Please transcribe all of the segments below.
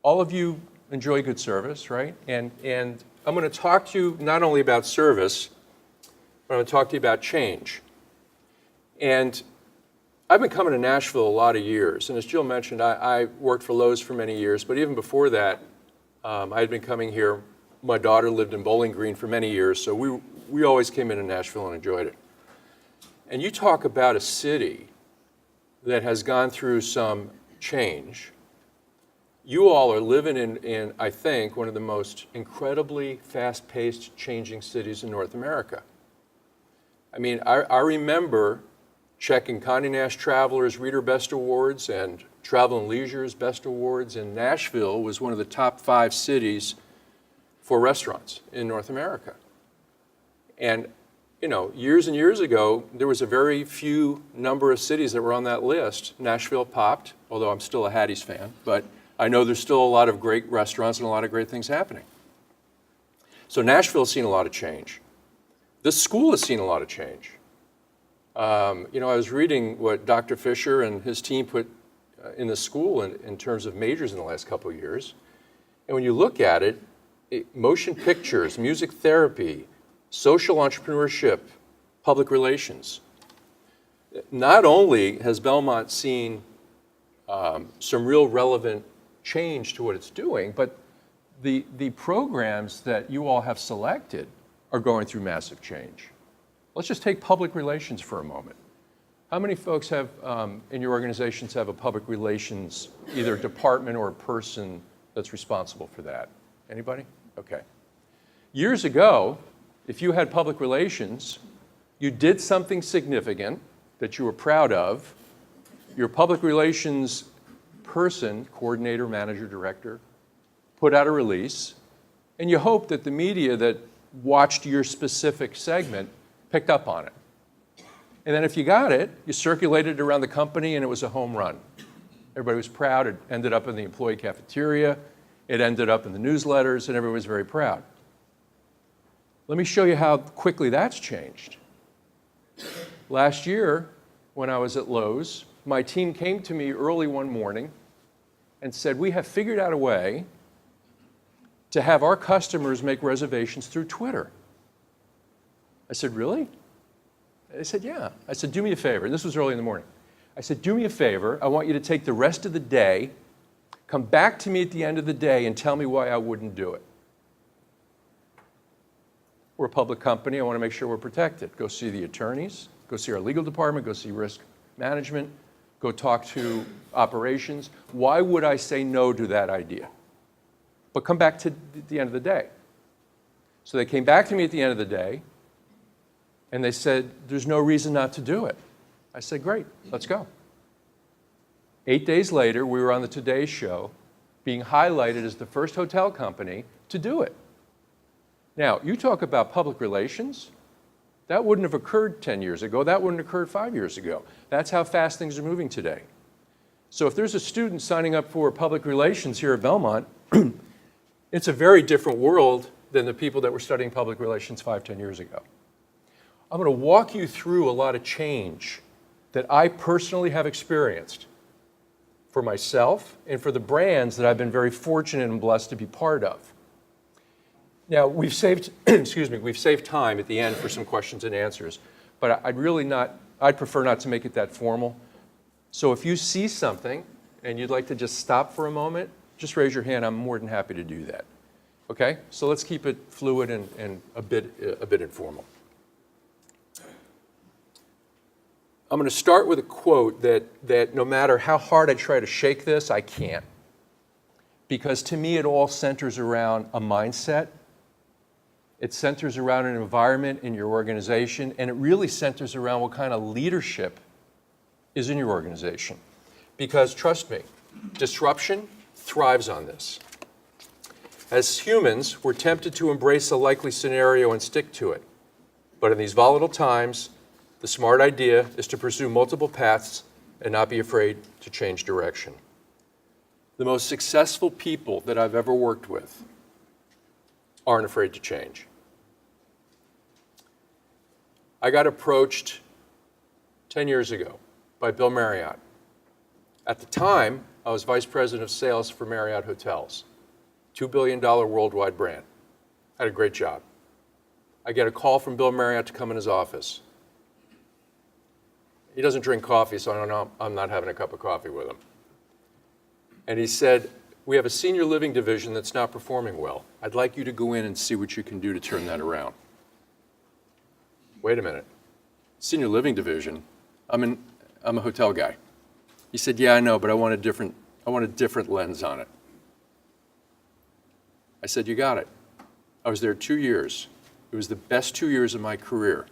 all of you enjoy good service, right? And I'm going to talk to you not only about service, but I'm going to talk to you about change. And I've been coming to Nashville a lot of years, and as Jill mentioned, I worked for Loews for many years, but even before that, I had been coming here. My daughter lived in Bowling Green for many years, so we always came into Nashville and enjoyed it. And you talk about a city that has gone through some change. You all are living in, I think, one of the most incredibly fast-paced changing cities in North America. I mean, I remember checking Condé Nast Traveler's Reader Best Awards and Travel and Leisure's Best Awards, and Nashville was one of the top 5 cities for restaurants in North America. And, you know, years and years ago, there was a very few number of cities that were on that list. Nashville popped, although I'm still a Hattie's fan, but I know there's still a lot of great restaurants and a lot of great things happening. So Nashville's seen a lot of change. This school has seen a lot of change. You know, I was reading what Dr. Fisher and his team put in the school in terms of majors in the last couple of years. And when you look at it, motion pictures, music therapy, social entrepreneurship, public relations. Not only has Belmont seen some real relevant change to what it's doing, but the programs that you all have selected are going through massive change. Let's just take public relations for a moment. How many folks have, in your organizations, have a public relations, either department or a person that's responsible for that? Anybody? Okay. Years ago, if you had public relations, you did something significant that you were proud of, your public relations person, coordinator, manager, director, put out a release, and you hope that the media that watched your specific segment picked up on it. And then if you got it, you circulated it around the company and it was a home run. Everybody was proud. It ended up in the employee cafeteria. It ended up in the newsletters, and everyone was very proud. Let me show you how quickly that's changed. Last year, when I was at Loews, my team came to me early one morning and said, we have figured out a way to have our customers make reservations through Twitter. I said, really? They said, yeah. I said, do me a favor. This was early in the morning. I said, do me a favor. I want you to take the rest of the day, come back to me at the end of the day and tell me why I wouldn't do it. We're a public company. I want to make sure we're protected. Go see the attorneys. Go see our legal department. Go see risk management. Go talk to operations. Why would I say no to that idea? But come back to the end of the day. So they came back to me at the end of the day, and they said, there's no reason not to do it. I said, great, let's go. 8 days later, we were on the Today Show being highlighted as the first hotel company to do it. Now, you talk about public relations. That wouldn't have occurred 10 years ago. That wouldn't have occurred 5 years ago. That's how fast things are moving today. So if there's a student signing up for public relations here at Belmont, it's a very different world than the people that were studying public relations 5, 10 years ago. I'm going to walk you through a lot of change that I personally have experienced for myself and for the brands that I've been very fortunate and blessed to be part of. Now, we've saved, we've saved time at the end for some questions and answers, but I'd prefer not to make it that formal. So if you see something and you'd like to just stop for a moment, just raise your hand. I'm more than happy to do that. Okay? So let's keep it fluid and a bit informal. I'm going to start with a quote that no matter how hard I try to shake this, I can't. Because to me, it all centers around a mindset. It centers around an environment in your organization, and it really centers around what kind of leadership is in your organization. Because trust me, disruption thrives on this. As humans, we're tempted to embrace a likely scenario and stick to it. But in these volatile times, the smart idea is to pursue multiple paths and not be afraid to change direction. The most successful people that I've ever worked with aren't afraid to change. I got approached 10 years ago by Bill Marriott. At the time, I was vice president of sales for Marriott Hotels, $2 billion worldwide brand. Had a great job. I get a call from Bill Marriott to come in his office. He doesn't drink coffee, so I don't know, I'm not having a cup of coffee with him. And he said, we have a senior living division that's not performing well. I'd like you to go in and see what you can do to turn that around. Wait a minute. Senior living division? I'm a hotel guy. He said, yeah, I know, but I want a different lens on it. I said, you got it. I was there 2 years. It was the best 2 years of my career.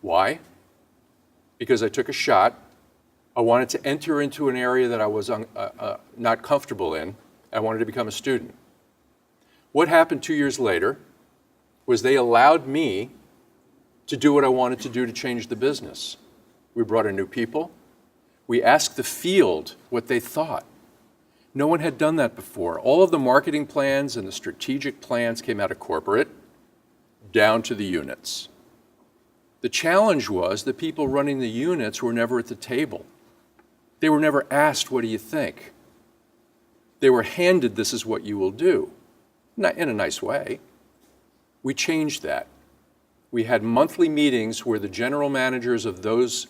Why? Because I took a shot. I wanted to enter into an area that I was not comfortable in. I wanted to become a student. What happened 2 years later was they allowed me to do what I wanted to do to change the business. We brought in new people. We asked the field what they thought. No one had done that before. All of the marketing plans and the strategic plans came out of corporate, down to the units. The challenge was the people running the units were never at the table. They were never asked, what do you think? They were handed, this is what you will do. Not in a nice way. We changed that. We had monthly meetings where the general managers of those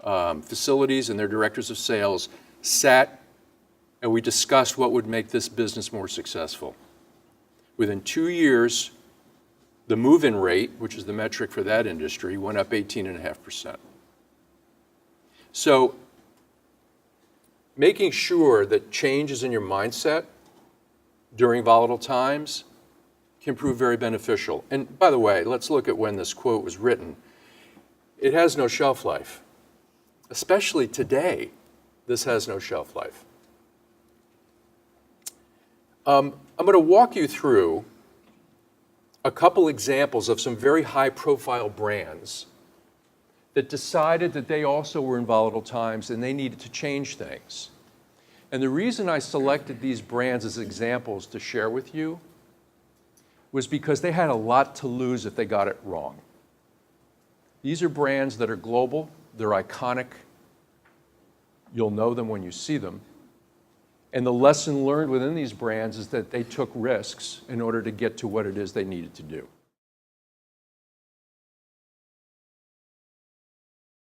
facilities and their directors of sales sat and we discussed what would make this business more successful. Within 2 years, the move-in rate, which is the metric for that industry, went up 18.5%. So making sure that change is in your mindset during volatile times can prove very beneficial. And by the way, let's look at when this quote was written. It has no shelf life. Especially today, this has no shelf life. I'm going to walk you through a couple examples of some very high-profile brands that decided that they also were in volatile times and they needed to change things. And the reason I selected these brands as examples to share with you was because they had a lot to lose if they got it wrong. These are brands that are global, they're iconic, you'll know them when you see them. And the lesson learned within these brands is that they took risks in order to get to what it is they needed to do.